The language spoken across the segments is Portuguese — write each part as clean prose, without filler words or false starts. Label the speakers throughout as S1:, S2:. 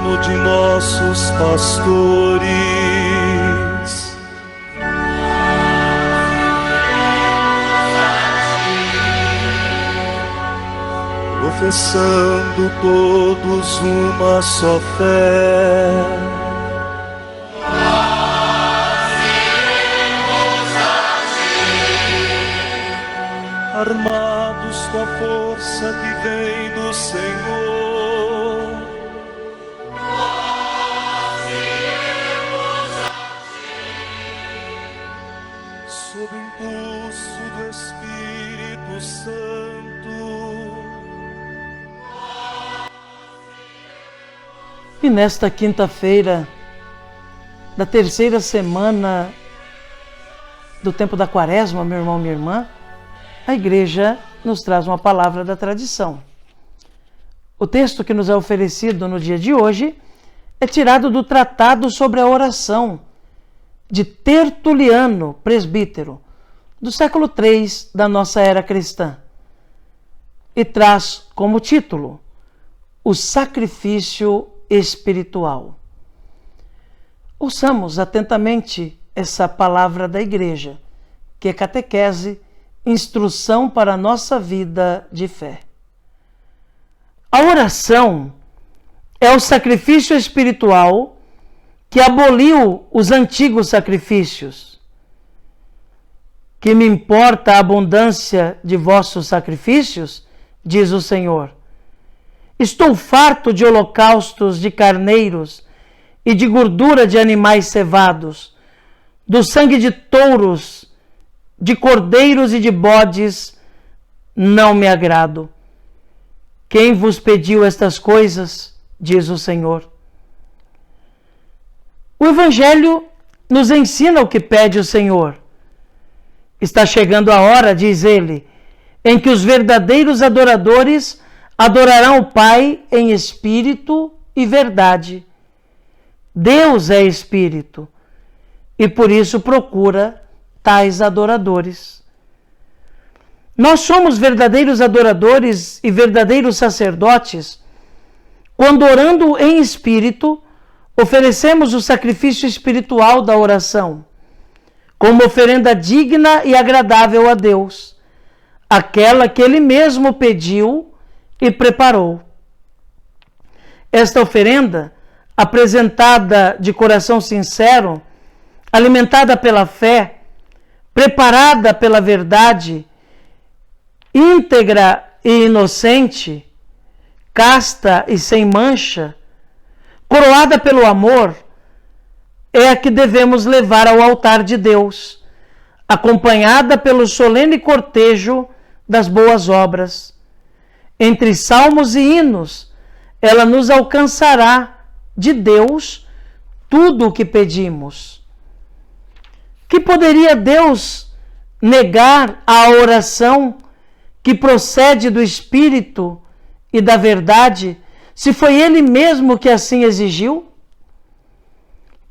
S1: cuidado de nossos pastores. Professando todos uma só fé, armados com a força que vem do Senhor, nós iremos a ti, sob impulso do Espírito Santo.
S2: E nesta quinta-feira da terceira semana do tempo da Quaresma, meu irmão, minha irmã, a Igreja nos traz uma palavra da tradição. O texto que nos é oferecido no dia de hoje é tirado do Tratado sobre a Oração de Tertuliano, presbítero, do século III da nossa era cristã, e traz como título o sacrifício espiritual. Ouçamos atentamente essa palavra da Igreja, que é catequese, instrução para a nossa vida de fé. A oração é o sacrifício espiritual que aboliu os antigos sacrifícios. Que me importa a abundância de vossos sacrifícios, diz o Senhor. Estou farto de holocaustos de carneiros e de gordura de animais cevados, do sangue de touros, de cordeiros e de bodes, não me agrado. Quem vos pediu estas coisas, diz o Senhor. O Evangelho nos ensina o que pede o Senhor. Está chegando a hora, diz ele, em que os verdadeiros adoradores adorarão o Pai em espírito e verdade. Deus é espírito e por isso procura tais adoradores. Nós somos verdadeiros adoradores e verdadeiros sacerdotes quando, orando em espírito, oferecemos o sacrifício espiritual da oração, como oferenda digna e agradável a Deus, aquela que Ele mesmo pediu e preparou. Esta oferenda, apresentada de coração sincero, alimentada pela fé, preparada pela verdade, íntegra e inocente, casta e sem mancha, coroada pelo amor, é a que devemos levar ao altar de Deus, acompanhada pelo solene cortejo das boas obras. Entre salmos e hinos, ela nos alcançará de Deus tudo o que pedimos. Que poderia Deus negar a oração que procede do Espírito e da verdade, se foi Ele mesmo que assim exigiu?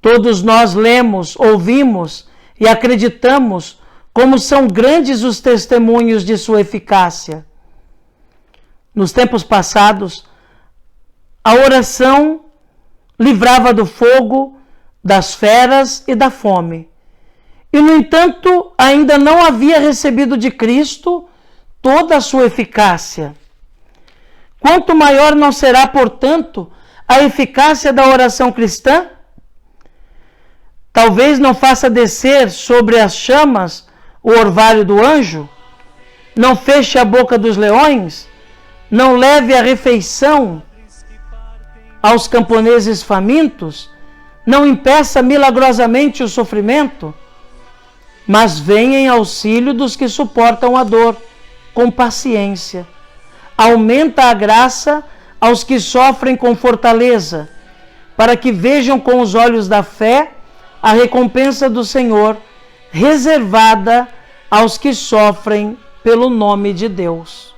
S2: Todos nós lemos, ouvimos e acreditamos como são grandes os testemunhos de sua eficácia. Nos tempos passados, a oração livrava do fogo, das feras e da fome. E, no entanto, ainda não havia recebido de Cristo toda a sua eficácia. Quanto maior não será, portanto, a eficácia da oração cristã? Talvez não faça descer sobre as chamas o orvalho do anjo, não feche a boca dos leões, não leve a refeição aos camponeses famintos, não impeça milagrosamente o sofrimento, mas venha em auxílio dos que suportam a dor, com paciência. Aumenta a graça aos que sofrem com fortaleza, para que vejam com os olhos da fé a recompensa do Senhor, reservada aos que sofrem pelo nome de Deus.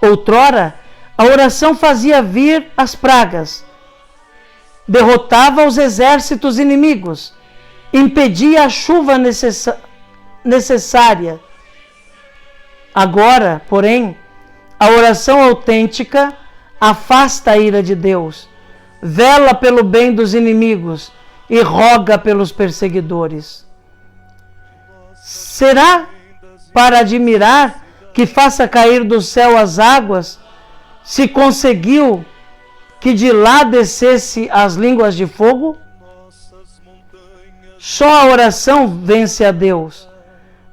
S2: Outrora, a oração fazia vir as pragas, derrotava os exércitos inimigos, impedia a chuva necessária. Agora, porém, a oração autêntica afasta a ira de Deus, vela pelo bem dos inimigos e roga pelos perseguidores. Será para admirar que faça cair do céu as águas, se conseguiu que de lá descesse as línguas de fogo? Só a oração vence a Deus,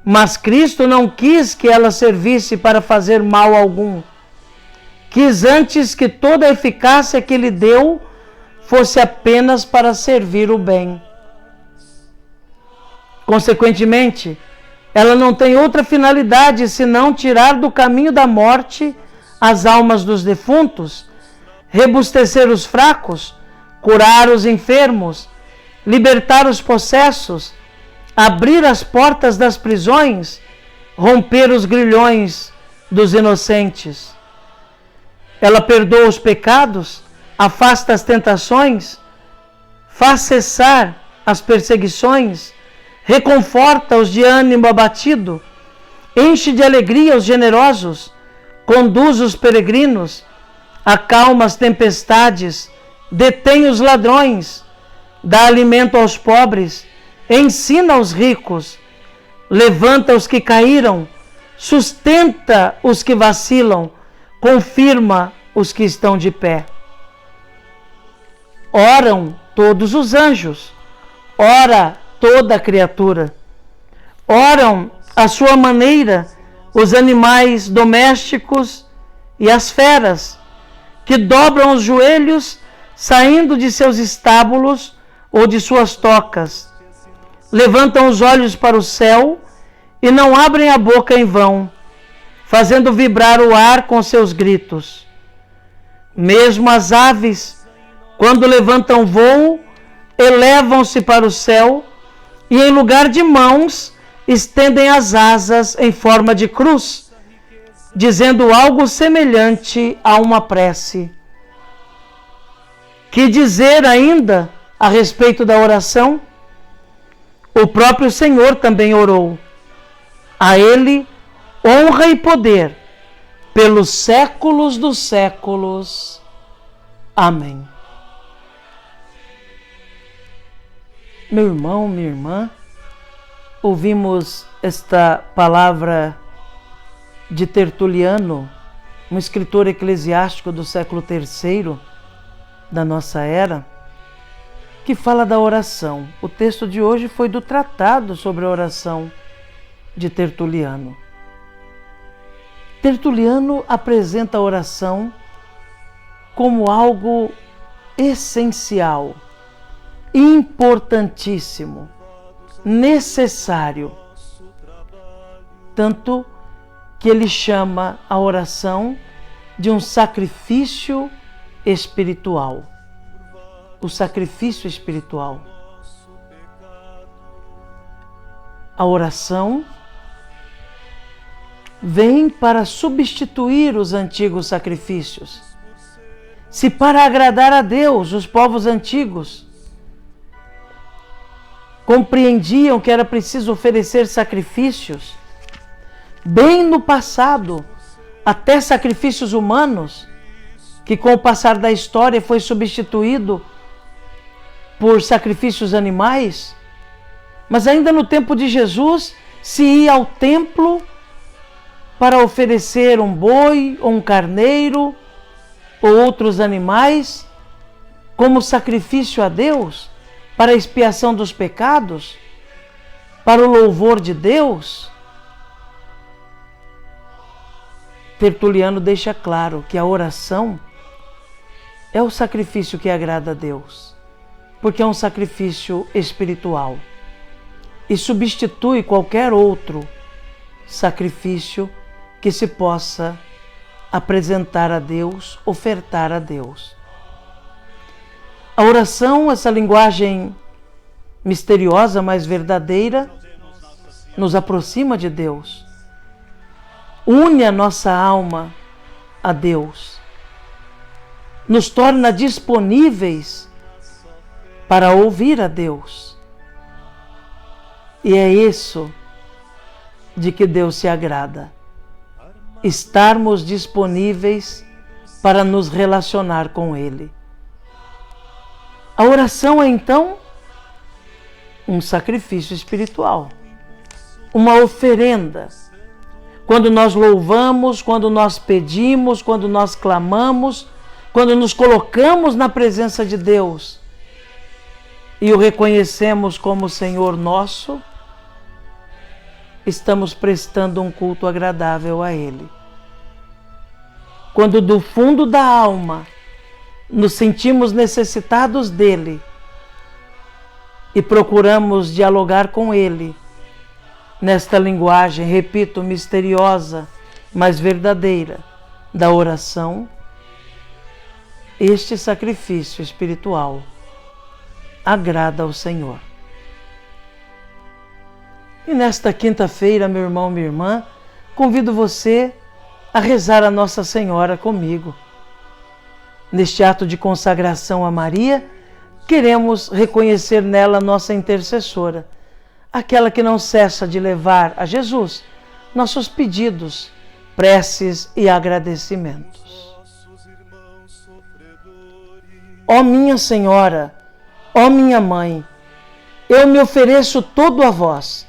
S2: mas Cristo não quis que ela servisse para fazer mal algum. Quis antes que toda a eficácia que lhe deu fosse apenas para servir o bem. Consequentemente, ela não tem outra finalidade senão tirar do caminho da morte as almas dos defuntos, rebustecer os fracos, curar os enfermos, libertar os possessos, abrir as portas das prisões, romper os grilhões dos inocentes. Ela perdoa os pecados, afasta as tentações, faz cessar as perseguições, reconforta os de ânimo abatido, enche de alegria os generosos, conduz os peregrinos, acalma as tempestades, detém os ladrões, dá alimento aos pobres, ensina os ricos, levanta os que caíram, sustenta os que vacilam, confirma os que estão de pé. Oram todos os anjos, ora toda a criatura. Oram à sua maneira os animais domésticos e as feras, que dobram os joelhos saindo de seus estábulos ou de suas tocas, levantam os olhos para o céu e não abrem a boca em vão, fazendo vibrar o ar com seus gritos. Mesmo as aves, quando levantam voo, elevam-se para o céu e, em lugar de mãos, estendem as asas em forma de cruz, dizendo algo semelhante a uma prece. Que dizer ainda a respeito da oração? O próprio Senhor também orou. A Ele honra e poder pelos séculos dos séculos. Amém. Meu irmão, minha irmã, ouvimos esta palavra de Tertuliano, um escritor eclesiástico do século III da nossa era, que fala da oração. O texto de hoje foi do Tratado sobre a Oração de Tertuliano. Tertuliano apresenta a oração como algo essencial, importantíssimo, necessário. Tanto que ele chama a oração de um sacrifício espiritual. O sacrifício espiritual. A oração vem para substituir os antigos sacrifícios. Se para agradar a Deus, os povos antigos compreendiam que era preciso oferecer sacrifícios, bem no passado, até sacrifícios humanos, que com o passar da história foi substituído por sacrifícios animais, mas ainda no tempo de Jesus se ia ao templo para oferecer um boi ou um carneiro ou outros animais como sacrifício a Deus, para a expiação dos pecados, para o louvor de Deus. Tertuliano deixa claro que a oração é o sacrifício que agrada a Deus, porque é um sacrifício espiritual e substitui qualquer outro sacrifício que se possa apresentar a Deus, ofertar a Deus. A oração, essa linguagem misteriosa, mas verdadeira, nos aproxima de Deus, une a nossa alma a Deus, nos torna disponíveis para ouvir a Deus. E é isso de que Deus se agrada, estarmos disponíveis para nos relacionar com Ele. A oração é então um sacrifício espiritual, uma oferenda. Quando nós louvamos, quando nós pedimos, quando nós clamamos, quando nos colocamos na presença de Deus e o reconhecemos como Senhor nosso, estamos prestando um culto agradável a Ele. Quando do fundo da alma nos sentimos necessitados dEle e procuramos dialogar com Ele nesta linguagem, repito, misteriosa, mas verdadeira, da oração, este sacrifício espiritual agrada ao Senhor. E nesta quinta-feira, meu irmão, minha irmã, convido você a rezar a Nossa Senhora comigo. Neste ato de consagração a Maria, queremos reconhecer nela nossa intercessora, aquela que não cessa de levar a Jesus nossos pedidos, preces e agradecimentos. Ó minha Senhora, ó minha Mãe, eu me ofereço todo a vós,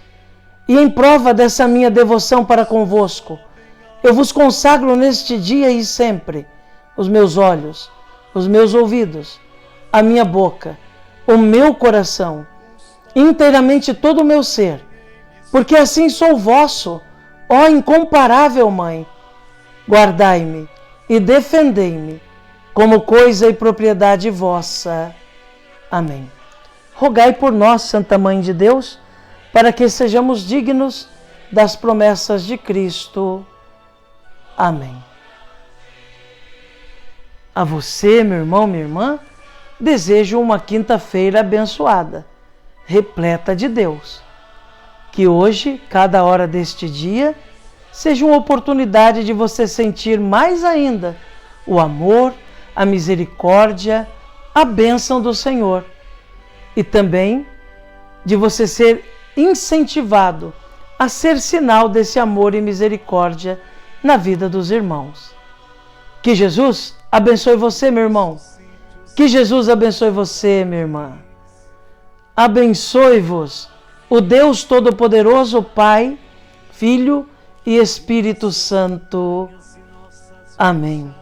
S2: e em prova dessa minha devoção para convosco, eu vos consagro neste dia e sempre os meus olhos, os meus ouvidos, a minha boca, o meu coração, inteiramente todo o meu ser, porque assim sou vosso, ó incomparável Mãe. Guardai-me e defendei-me como coisa e propriedade vossa. Amém. Rogai por nós, Santa Mãe de Deus, para que sejamos dignos das promessas de Cristo. Amém. A você, meu irmão, minha irmã, desejo uma quinta-feira abençoada, repleta de Deus. Que hoje, cada hora deste dia, seja uma oportunidade de você sentir mais ainda o amor, a misericórdia, a bênção do Senhor. E também de você ser incentivado a ser sinal desse amor e misericórdia na vida dos irmãos. Que Jesus abençoe você, meu irmão. Que Jesus abençoe você, minha irmã. Abençoe-vos o Deus Todo-Poderoso, Pai, Filho e Espírito Santo. Amém.